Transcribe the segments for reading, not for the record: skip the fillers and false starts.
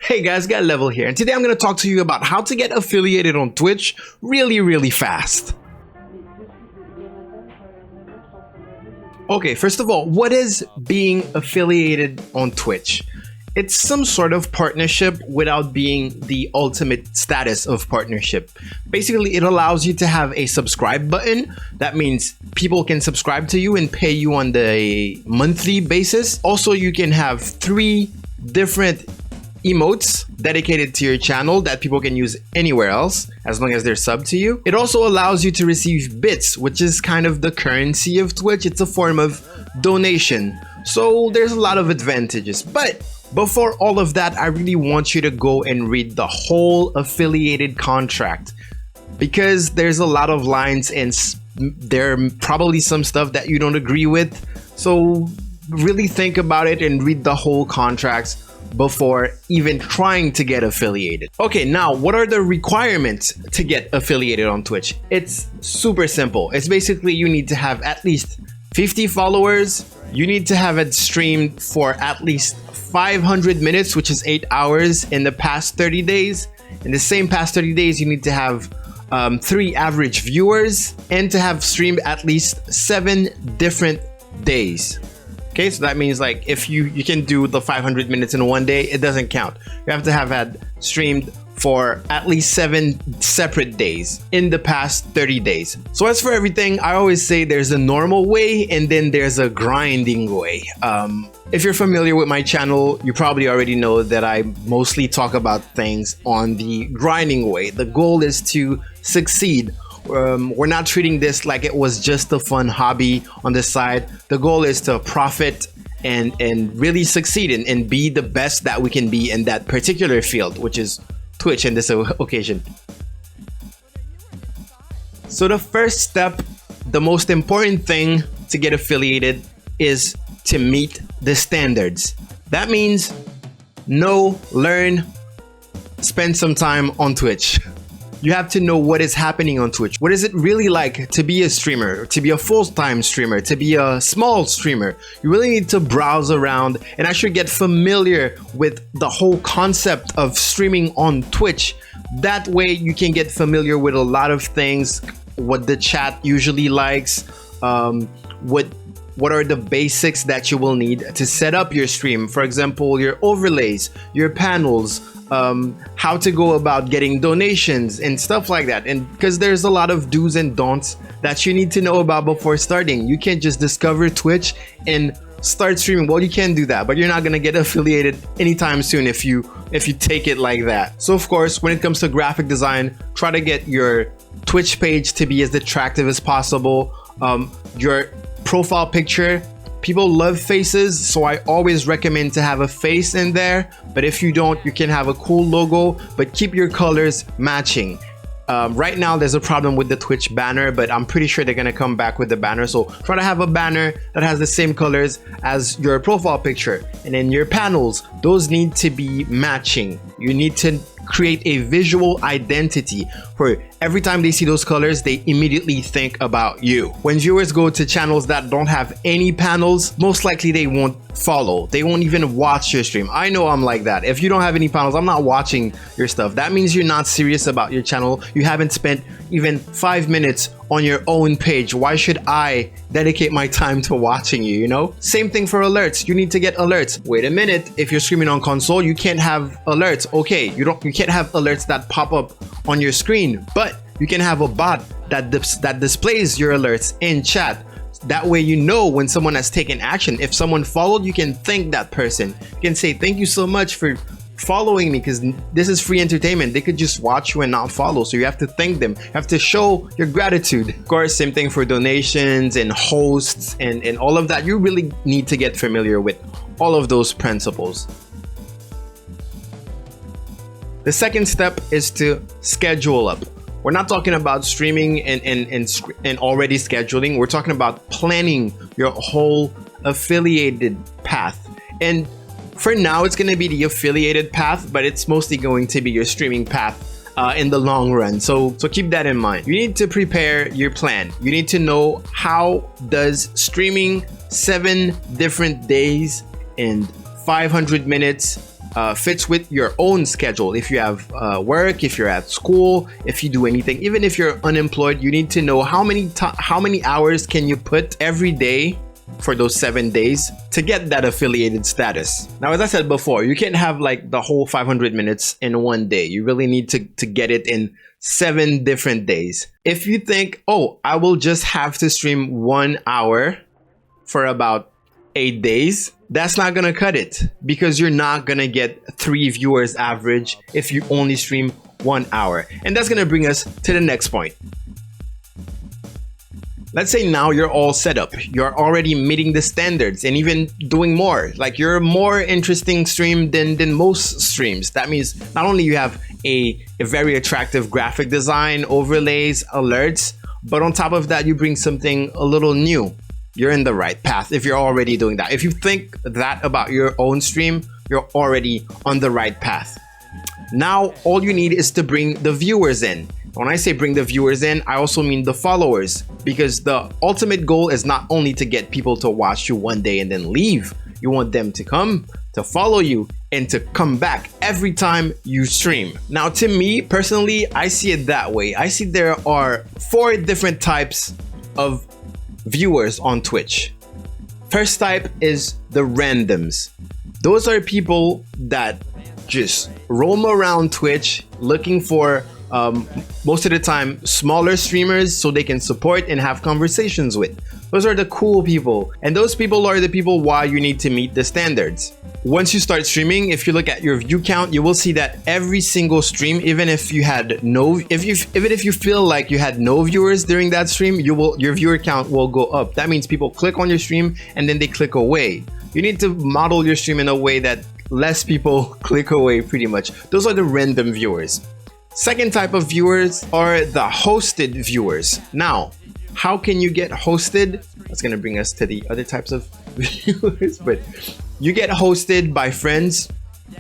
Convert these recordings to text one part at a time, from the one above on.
Hey guys, got Level here, and today I'm going to talk to you about how to get affiliated on Twitch really fast. Okay, first of all, what is being affiliated on Twitch? It's some sort of partnership without being the ultimate status of partnership. Basically, it allows you to have a subscribe button. That means people can subscribe to you and pay you on the monthly basis. Also, you can have 3 different emotes dedicated to your channel that people can use anywhere else as long as they're subbed to you. It also allows you to receive bits, which is kind of the currency of Twitch. It's a form of donation. So there's a lot of advantages. But before all of that, I really want you to go and read the whole affiliated contract, because there's a lot of lines and there are probably some stuff that you don't agree with. So really think about it and read the whole contracts before even trying to get affiliated. Okay, now what are the requirements to get affiliated on Twitch? It's super simple. It's basically you need to have at least 50 followers. You need to have it streamed for at least 500 minutes, which is 8 hours in the past 30 days. In the same past 30 days, you need to have 3 average viewers and to have streamed at least 7 different days. Okay, so that means like if you can do the 500 minutes in one day, it doesn't count. You have to have had streamed for at least 7 separate days in the past 30 days. So as for everything, I always say there's a normal way and then there's a grinding way. If you're familiar with my channel, you probably already know that I mostly talk about things on the grinding way. The goal is to succeed. We're not treating this like it was just a fun hobby on the side. The goal is to profit and really succeed and be the best that we can be in that particular field, which is Twitch in this occasion. So the first step, the most important thing to get affiliated is to meet the standards. That means know, learn, spend some time on Twitch. You have to know what is happening on Twitch. What is it really like to be a streamer, to be a full-time streamer, to be a small streamer? You really need to browse around and actually get familiar with the whole concept of streaming on Twitch. That way you can get familiar with a lot of things, what the chat usually likes, what are the basics that you will need to set up your stream. For example, your overlays, your panels, how to go about getting donations and stuff like that. And because there's a lot of do's and don'ts that you need to know about before starting. You can't just discover Twitch and start streaming. Well, you can do that, but you're not gonna get affiliated anytime soon if you take it like that. So of course, when it comes to graphic design, try to get your Twitch page to be as attractive as possible. Your profile picture, people love faces, so I always recommend to have a face in there. But if you don't, you can have a cool logo, but keep your colors matching. Right now there's a problem with the Twitch banner, but I'm pretty sure they're gonna come back with the banner. So try to have a banner that has the same colors as your profile picture. And then your panels, those need to be matching. You need to create a visual identity where every time they see those colors, they immediately think about you. When viewers go to channels that don't have any panels, most likely they won't follow. They won't even watch your stream. I know I'm like that. If you don't have any panels, I'm not watching your stuff. That means you're not serious about your channel. You haven't spent even 5 minutes on your own page. Why should I dedicate my time to watching you, you know? Same thing for alerts. You need to get alerts. Wait a minute, if you're streaming on console, you can't have alerts. Okay, you can't have alerts that pop up on your screen, but you can have a bot that displays your alerts in chat. That way you know when someone has taken action. If someone followed, you can thank that person. You can say, thank you so much for following me, because this is free entertainment. They could just watch you and not follow, so you have to thank them. You have to show your gratitude. Of course, same thing for donations and hosts and all of that. You really need to get familiar with all of those principles. The second step is to schedule up. We're not talking about streaming and already scheduling. We're talking about planning your whole affiliated path. And for now, it's going to be the affiliated path, but it's mostly going to be your streaming path in the long run. So keep that in mind. You need to prepare your plan. You need to know, how does streaming 7 different days and 500 minutes fits with your own schedule. If you have work, if you're at school, if you do anything, even if you're unemployed, you need to know how many hours can you put every day for those 7 days to get that affiliated status. Now, as I said before, you can't have like the whole 500 minutes in one day. You really need to get it in 7 different days. If you think, oh, I will just have to stream 1 hour for about 8 days, that's not gonna cut it, because you're not gonna get 3 viewers average if you only stream 1 hour. And that's gonna bring us to the next point. Let's say now you're all set up. You're already meeting the standards and even doing more. Like, you're a more interesting stream than most streams. That means not only you have a very attractive graphic design, overlays, alerts, but on top of that, you bring something a little new. You're in the right path if you're already doing that. If you think that about your own stream, you're already on the right path. Now, all you need is to bring the viewers in. When I say bring the viewers in, I also mean the followers, because the ultimate goal is not only to get people to watch you one day and then leave. You want them to come, to follow you, and to come back every time you stream. Now, to me personally, I see it that way. I see there are 4 different types of viewers on Twitch. First type is the randoms. Those are people that just roam around Twitch looking for most of the time smaller streamers so they can support and have conversations with. Those are the cool people, and those people are the people why you need to meet the standards. Once you start streaming, if you look at your view count, you will see that every single stream, even if you feel like you had no viewers during that stream, your viewer count will go up. That means people click on your stream and then they click away. You need to model your stream in a way that less people click away, pretty much. Those are the random viewers. Second type of viewers are the hosted viewers. Now, how can you get hosted? That's gonna bring us to the other types of viewers, but you get hosted by friends,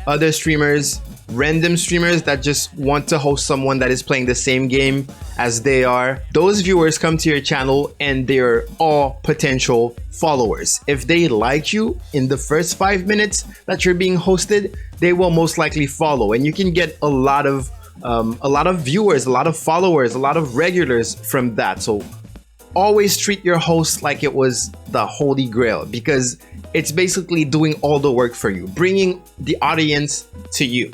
other streamers, random streamers that just want to host someone that is playing the same game as they are. Those viewers come to your channel and they're all potential followers. If they like you in the first 5 minutes that you're being hosted, they will most likely follow, and you can get a lot of viewers, a lot of followers, a lot of regulars from that. So always treat your host like it was the holy grail, because it's basically doing all the work for you, bringing the audience to you.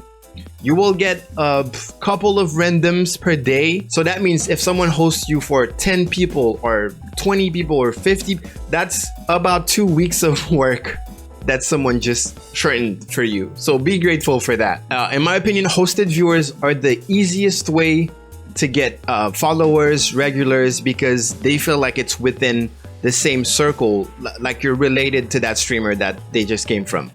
You will get a couple of randoms per day. So that means if someone hosts you for 10 people or 20 people or 50, that's about 2 weeks of work that someone just shortened for you. So be grateful for that. In my opinion, hosted viewers are the easiest way to get followers, regulars, because they feel like it's within the same circle, like you're related to that streamer that they just came from.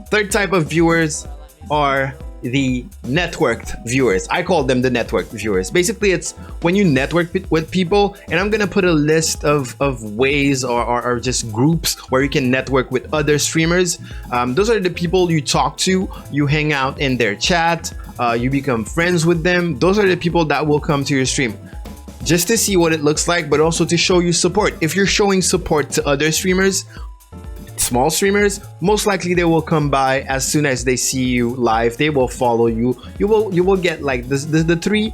Third type of viewers are the networked viewers. I call them the networked viewers. Basically, it's when you network with people, and I'm gonna put a list of ways or just groups where you can network with other streamers. Those are the people you talk to, you hang out in their chat, you become friends with them. Those are the people that will come to your stream just to see what it looks like, but also to show you support. If you're showing support to other streamers, small streamers, most likely they will come by as soon as they see you live. They will follow you. You will get like the 3.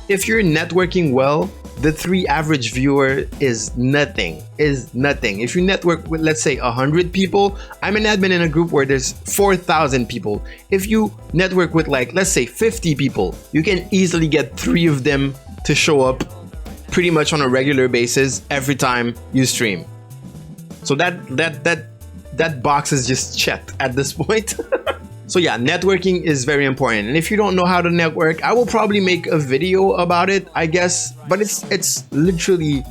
If you're networking well, the 3 average viewer is nothing. If you network with, let's say, 100 people, I'm an admin in a group where there's 4,000 people. If you network with, like, let's say 50 people, you can easily get 3 of them to show up pretty much on a regular basis every time you stream. So that box is just checked at this point. So yeah, networking is very important. And if you don't know how to network, I will probably make a video about it, I guess. But it's literally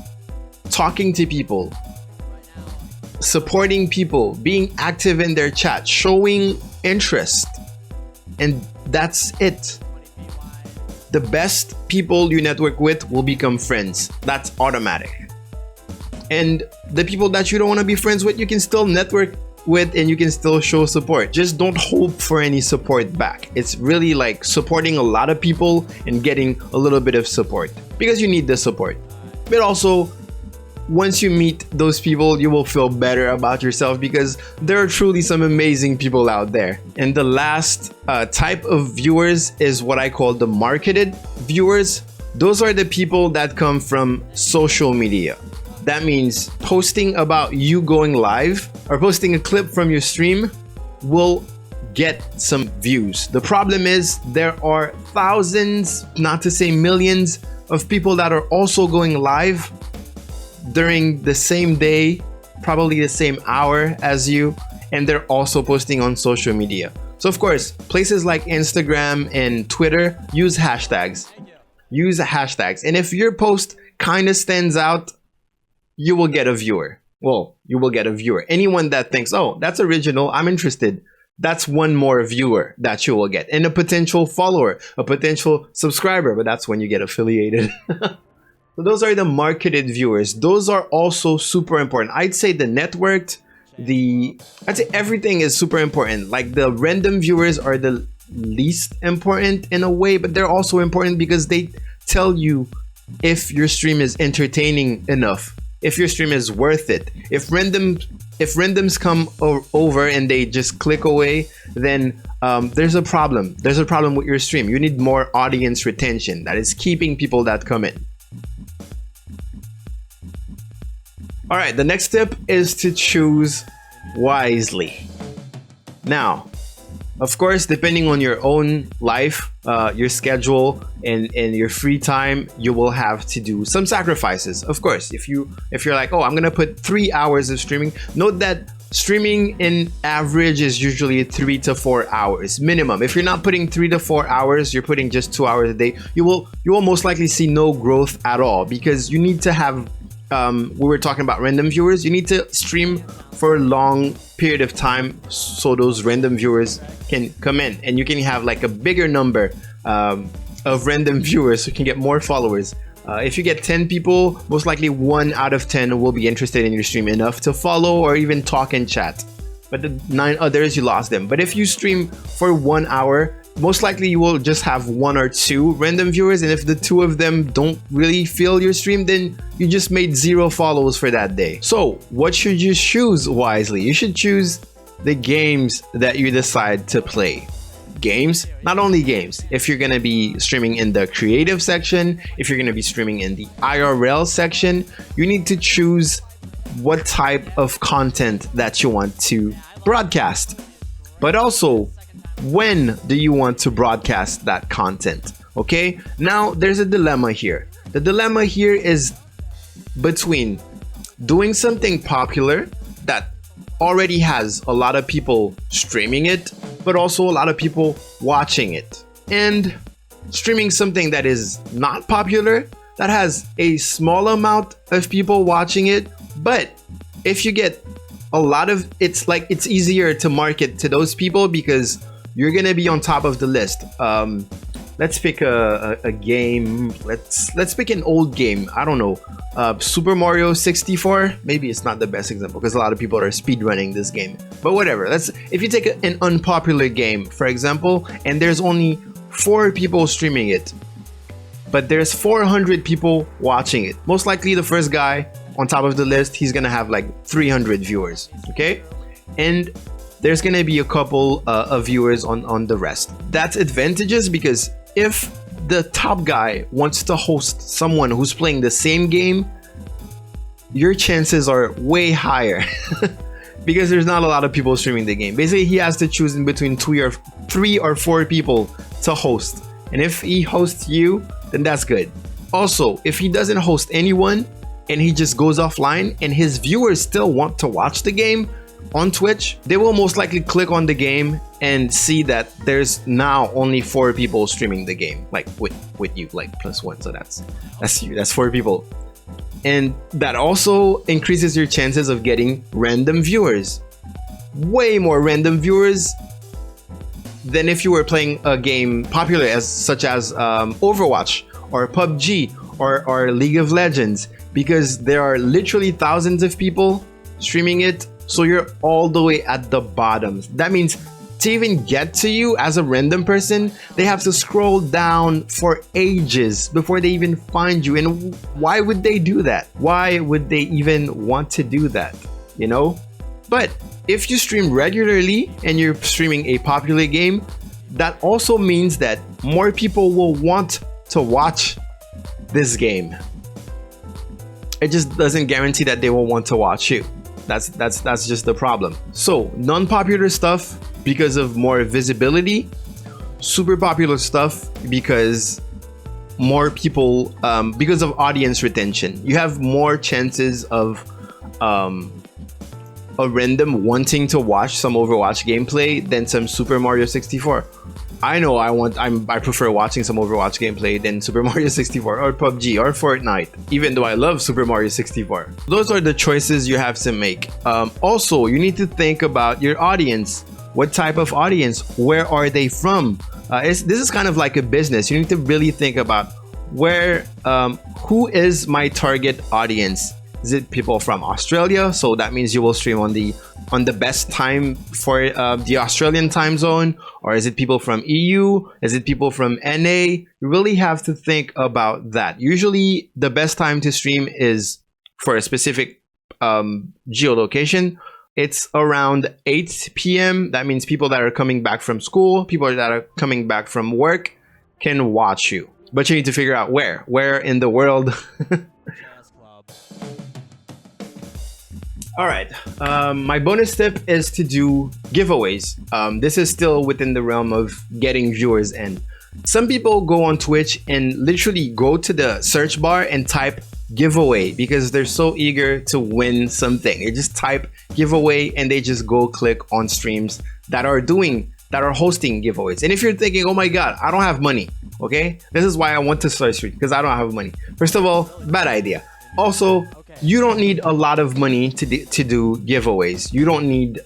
talking to people, supporting people, being active in their chat, showing interest. And that's it. The best people you network with will become friends. That's automatic. And the people that you don't want to be friends with, you can still network with and you can still show support. Just don't hope for any support back. It's really like supporting a lot of people and getting a little bit of support, because you need the support. But also once you meet those people, you will feel better about yourself because there are truly some amazing people out there. And the last type of viewers is what I call the marketed viewers. Those are the people that come from social media. That means posting about you going live or posting a clip from your stream will get some views. The problem is there are thousands, not to say millions, of people that are also going live during the same day, probably the same hour as you, and they're also posting on social media. So of course, places like Instagram and Twitter use hashtags. Use hashtags. And if your post kind of stands out, you will get a viewer. Well, you will get a viewer. Anyone that thinks, oh, that's original, I'm interested, that's one more viewer that you will get. And a potential follower, a potential subscriber, but that's when you get affiliated. So those are the marketed viewers. Those are also super important. I'd say the networked, I'd say everything is super important. Like the random viewers are the least important in a way, but they're also important because they tell you if your stream is entertaining enough, if your stream is worth it. If randoms come over and they just click away, then there's a problem. There's a problem with your stream. You need more audience retention. That is keeping people that come in. All right, the next tip is to choose wisely. Now, of course, depending on your own life, your schedule, and your free time, you will have to do some sacrifices. Of course, if you're like, oh, I'm gonna put 3 hours of streaming, note that streaming in average is usually 3 to 4 hours minimum. If you're not putting 3 to 4 hours, you're putting just 2 hours a day, you will most likely see no growth at all because you need to have. We were talking about random viewers. You need to stream for a long period of time so those random viewers can come in, and you can have like a bigger number of random viewers so you can get more followers. If you get 10 people, most likely 1 out of 10 will be interested in your stream enough to follow or even talk and chat. But the 9 others, you lost them. But if you stream for 1 hour, most likely you will just have 1 or 2 random viewers, and if the 2 of them don't really feel your stream, then you just made 0 follows for that day. So what should you choose wisely? You should choose the games that you decide to play. Games, not only games. If you're gonna be streaming in the creative section, if you're gonna be streaming in the IRL section, you need to choose what type of content that you want to broadcast. But also, when do you want to broadcast that content? Okay, now there's a dilemma here. The dilemma here is between doing something popular that already has a lot of people streaming it, but also a lot of people watching it, and streaming something that is not popular, that has a small amount of people watching it, but if you get a lot of, it's easier to market to those people because you're gonna be on top of the list. Let's pick a game. Let's pick an old game. I don't know. Super Mario 64. Maybe it's not the best example because a lot of people are speedrunning this game. But whatever. If you take an unpopular game, for example, and there's only 4 people streaming it, but there's 400 people watching it. Most likely the first guy on top of the list, he's gonna have like 300 viewers. Okay, and there's gonna be a couple of viewers on the rest. That's advantageous because if the top guy wants to host someone who's playing the same game, your chances are way higher because there's not a lot of people streaming the game. Basically, he has to choose in between 3 or 4 people to host. And if he hosts you, then that's good. Also, if he doesn't host anyone and he just goes offline and his viewers still want to watch the game on Twitch, they will most likely click on the game and see that there's now only 4 people streaming the game, like with you, like +1. So that's you. That's 4 people, and that also increases your chances of getting random viewers, way more random viewers than if you were playing a game popular such as Overwatch or PUBG or League of Legends, because there are literally thousands of people streaming it. So you're all the way at the bottom. That means to even get to you as a random person, they have to scroll down for ages before they even find you. And why would they do that? Why would they even want to do that? You know? But if you stream regularly and you're streaming a popular game, that also means that more people will want to watch this game. It just doesn't guarantee that they will want to watch you. That's just the problem. So non-popular stuff because of more visibility, super popular stuff because more people, because of audience retention. You have more chances of a random wanting to watch some Overwatch gameplay than some Super Mario 64. I know I prefer watching some Overwatch gameplay than Super Mario 64 or PUBG or Fortnite, even though I love Super Mario 64. Those are the choices you have to make. Also, you need to think about your audience. What type of audience? Where are they from? This is kind of like a business. You need to really think about who is my target audience? Is it people from Australia? So that means you will stream on the best time for the Australian time zone, or is it people from EU? Is it people from NA? You really have to think about that. Usually, the best time to stream is for a specific geolocation. It's around 8 p.m. That means people that are coming back from school, people that are coming back from work can watch you. But you need to figure out where in the world. All right, my bonus tip is to do giveaways. This is still within the realm of getting viewers in. Some people go on Twitch and literally go to the search bar and type giveaway because they're so eager to win something. They just type giveaway and they just go click on streams that are hosting giveaways. And if you're thinking, oh my God, I don't have money, okay? This is why I want to start stream, because I don't have money. First of all, bad idea. Also, you don't need a lot of money to do giveaways. You don't need,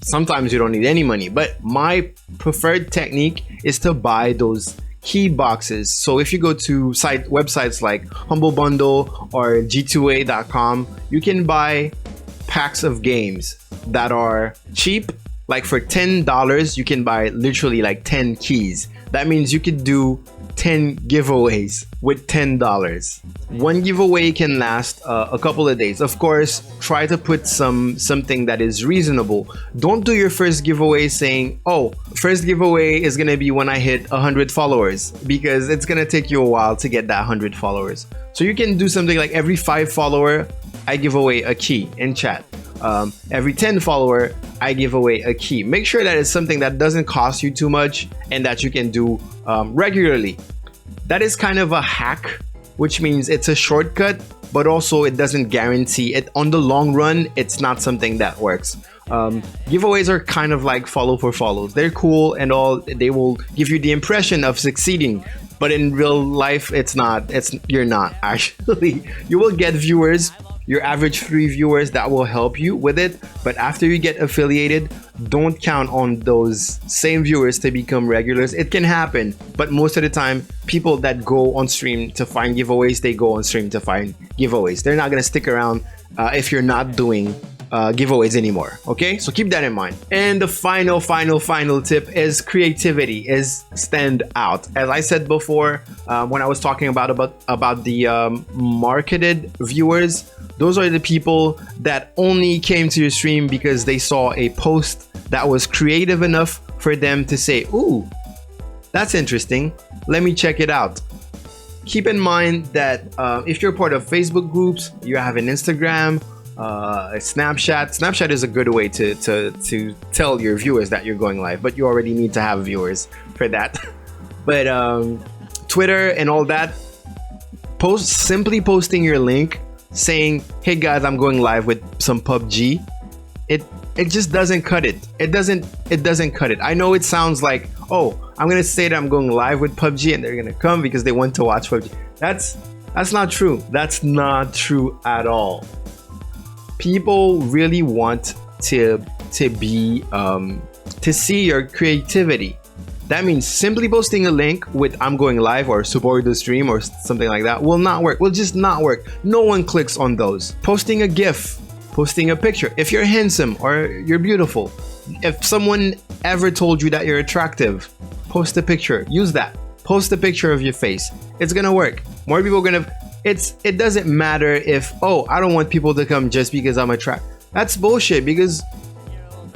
sometimes you don't need any money, but my preferred technique is to buy those key boxes. So if you go to websites like Humble Bundle or G2A.com, you can buy packs of games that are cheap. Like for $10, you can buy literally like 10 keys. That means you could do 10 giveaways with $10. One giveaway can last a couple of days. Of course, try to put something that is reasonable. Don't do your first giveaway saying, oh, first giveaway is gonna be when I hit 100 followers, because it's gonna take you a while to get that 100 followers. So you can do something like every 5 follower, I give away a key in chat. Every 10 follower, I give away a key. Make sure that it's something that doesn't cost you too much and that you can do regularly. That is kind of a hack, which means it's a shortcut, but also it doesn't guarantee it. On the long run, it's not something that works. Giveaways are kind of like follow for follows. They're cool and all. They will give you the impression of succeeding, but in real life, you're not actually. You will get viewers, your average 3 viewers that will help you with it. But after you get affiliated, don't count on those same viewers to become regulars. It can happen, but most of the time, people that go on stream to find giveaways, they go on stream to find giveaways. They're not gonna stick around if you're not doing giveaways anymore. Okay, so keep that in mind. And the final tip is creativity, is stand out. As I said before, when I was talking about the marketed viewers, those are the people that only came to your stream because they saw a post that was creative enough for them to say, ooh, that's interesting, let me check it out. Keep in mind that if you're part of Facebook groups, you have an Instagram, Snapchat is a good way to tell your viewers that you're going live, but you already need to have viewers for that. But Twitter and all that, simply posting your link saying, hey guys, I'm going live with some PUBG, it just doesn't cut it. It doesn't cut it. I know it sounds like, oh, I'm gonna say that I'm going live with PUBG and they're gonna come because they want to watch PUBG. That's not true. That's not true at all. People really want to be to see your creativity. That means simply posting a link with I'm going live or support the stream or something like that will not work. Will just not work. No one clicks on those. Posting a GIF, posting a picture. If you're handsome or you're beautiful, if someone ever told you that you're attractive, post a picture. Use that. Post a picture of your face. It's gonna work. More people are gonna. It doesn't matter if, oh, I don't want people to come just because I'm attractive. That's bullshit, because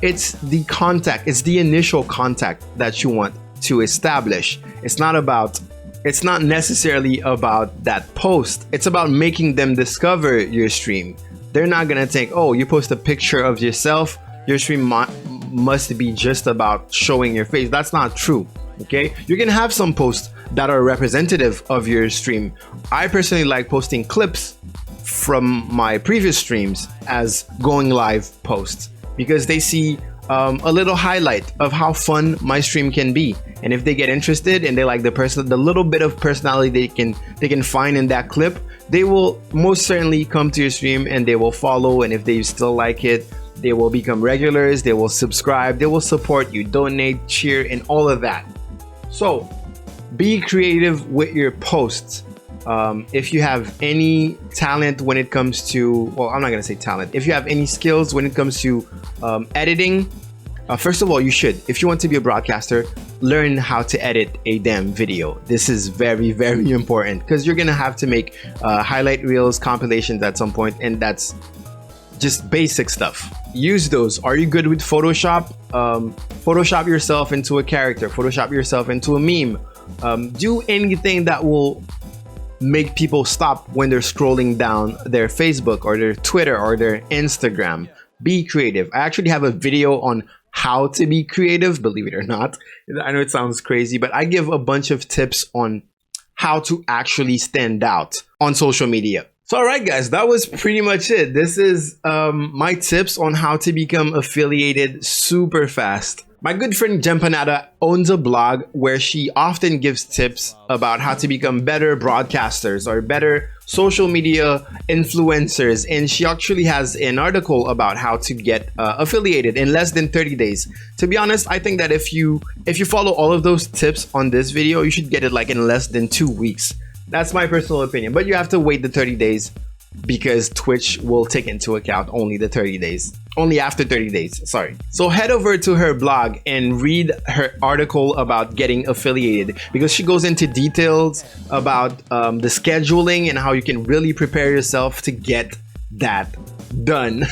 it's the contact. It's the initial contact that you want to establish. It's not necessarily about that post. It's about making them discover your stream. They're not gonna think, oh, you post a picture of yourself, your stream must be just about showing your face. That's not true. Okay, you can have some posts that are representative of your stream. I personally like posting clips from my previous streams as going live posts, because they see a little highlight of how fun my stream can be. And if they get interested and they like the little bit of personality they can find in that clip, they will most certainly come to your stream and they will follow. And if they still like it, they will become regulars, they will subscribe, they will support you, donate, cheer, and all of that. So be creative with your posts. If you have any talent when it comes to, well, I'm not gonna say talent. If you have any skills when it comes to editing, first of all, you should. If you want to be a broadcaster, learn how to edit a damn video. This is very, very important, because you're gonna have to make highlight reels, compilations at some point, and that's just basic stuff. Use those. Are you good with Photoshop? Photoshop yourself into a character. Photoshop yourself into a meme. Do anything that will make people stop when they're scrolling down their Facebook or their Twitter or their Instagram. Be creative. I actually have a video on how to be creative, believe it or not. I know it sounds crazy, but I give a bunch of tips on how to actually stand out on social media. So all right, guys, that was pretty much it. This is my tips on how to become affiliated super fast. My good friend Jempanada owns a blog where she often gives tips about how to become better broadcasters or better social media influencers. And she actually has an article about how to get affiliated in less than 30 days. To be honest, I think that if you follow all of those tips on this video, you should get it like in less than 2 weeks. That's my personal opinion, but you have to wait the 30 days because Twitch will take into account only the 30 days. Only after 30 days, sorry. So head over to her blog and read her article about getting affiliated, because she goes into details about the scheduling and how you can really prepare yourself to get that done.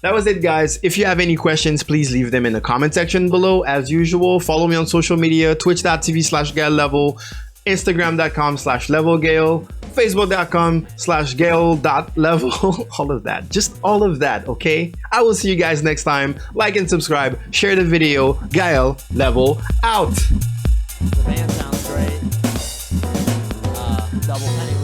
That was it, guys. If you have any questions, please leave them in the comment section below. As usual, follow me on social media, twitch.tv/GaelLevel, Instagram.com/LevelGael, Facebook.com/Gael.level, all of that, just all of that, okay? I will see you guys next time. Like and subscribe, share the video. Gael Level out. The band sounds great. Double penny.